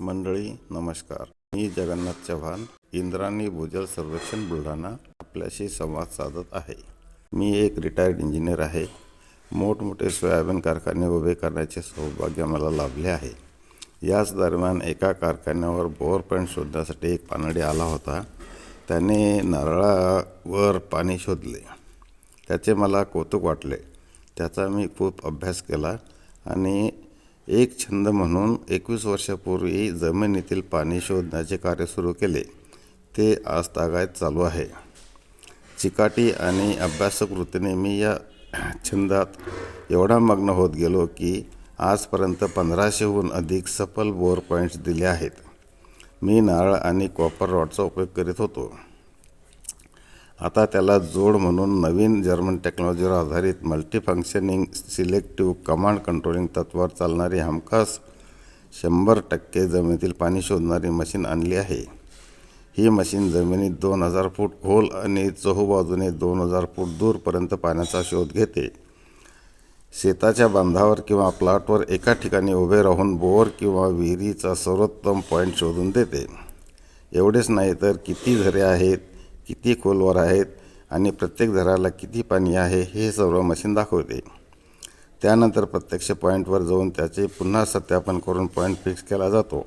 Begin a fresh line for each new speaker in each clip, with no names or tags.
मंडळी नमस्कार. मी जगन्नाथ चव्हाण, इंद्रायणी भूजल सर्वेक्षण बुलढाणा आपल्याशी संवाद साधत आहे. मी एक रिटायर्ड इंजिनियर आहे. मोठमोठे सोयाबीन कारखाने उभे करण्याचे सौभाग्य मला लाभले आहे. याच दरम्यान एका कारखान्यावर बोअर पॉईंट शोधण्यासाठी एक पानडी आला होता. त्याने नारळावर पाणी शोधले. त्याचे मला कौतुक वाटले. त्याचा मी खूप अभ्यास केला आणि एक छंद म्हणून 21 वर्षापूर्वी जमिनीतील पाणी शोधण्याचे कार्य सुरू केले. ते आज तागायत चालू आहे. चिकाटी आणि अभ्यासक वृत्तीने मी या छंदात एवढा मग्न होत गेलो की आजपर्यंत 1500हून अधिक सफल बोअर पॉईंट्स दिले आहेत. मी नारळ आणि कॉपर रॉडचा उपयोग करीत होतो. आता त्याला जोड म्हणून नवीन जर्मन टेक्नॉलॉजीवर आधारित मल्टीफंक्शनिंग सिलेक्टिव्ह कमांड कंट्रोलिंग तत्त्वावर चालणारी हमखास 100% जमिनीतील पाणी शोधणारी मशीन आणली आहे. ही मशीन जमिनीत 2000 फूट खोल आणि चोहोबाजूने 2000 फूट दूरपर्यंत पाण्याचा शोध घेते. शेताच्या बांधावर किंवा प्लॉटवर एका ठिकाणी उभे राहून बोअर किंवा विहिरीचा सर्वोत्तम पॉईंट शोधून देते. एवढेच नाही तर किती झरे आहेत, किती खोलवर आहेत आणि प्रत्येक झऱ्याला किती पाणी आहे हे सर्व मशीन दाखवते. त्यानंतर प्रत्यक्ष पॉईंटवर जाऊन त्याचे पुन्हा सत्यापन करून पॉईंट फिक्स केला जातो.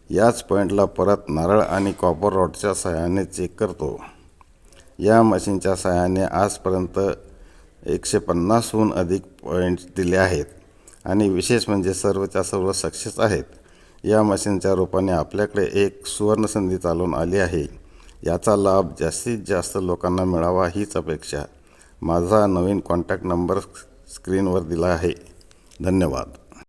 याच पॉईंटला परत नारळ आणि कॉपर रॉडच्या सहाय्याने चेक करतो. या मशीनच्या सहाय्याने आजपर्यंत 150हून अधिक पॉईंट्स दिले आहेत आणि विशेष म्हणजे सर्वच्या सर्व सक्सेस आहेत. या मशीनच्या रूपाने आपल्याकडे एक सुवर्णसंधी चालून आली आहे. याचा लाभ जास्तीत जास्त लोकांना मिळावा हीच अपेक्षा. माझा नवीन कॉन्टॅक्ट नंबर स्क्रीनवर दिला आहे. धन्यवाद.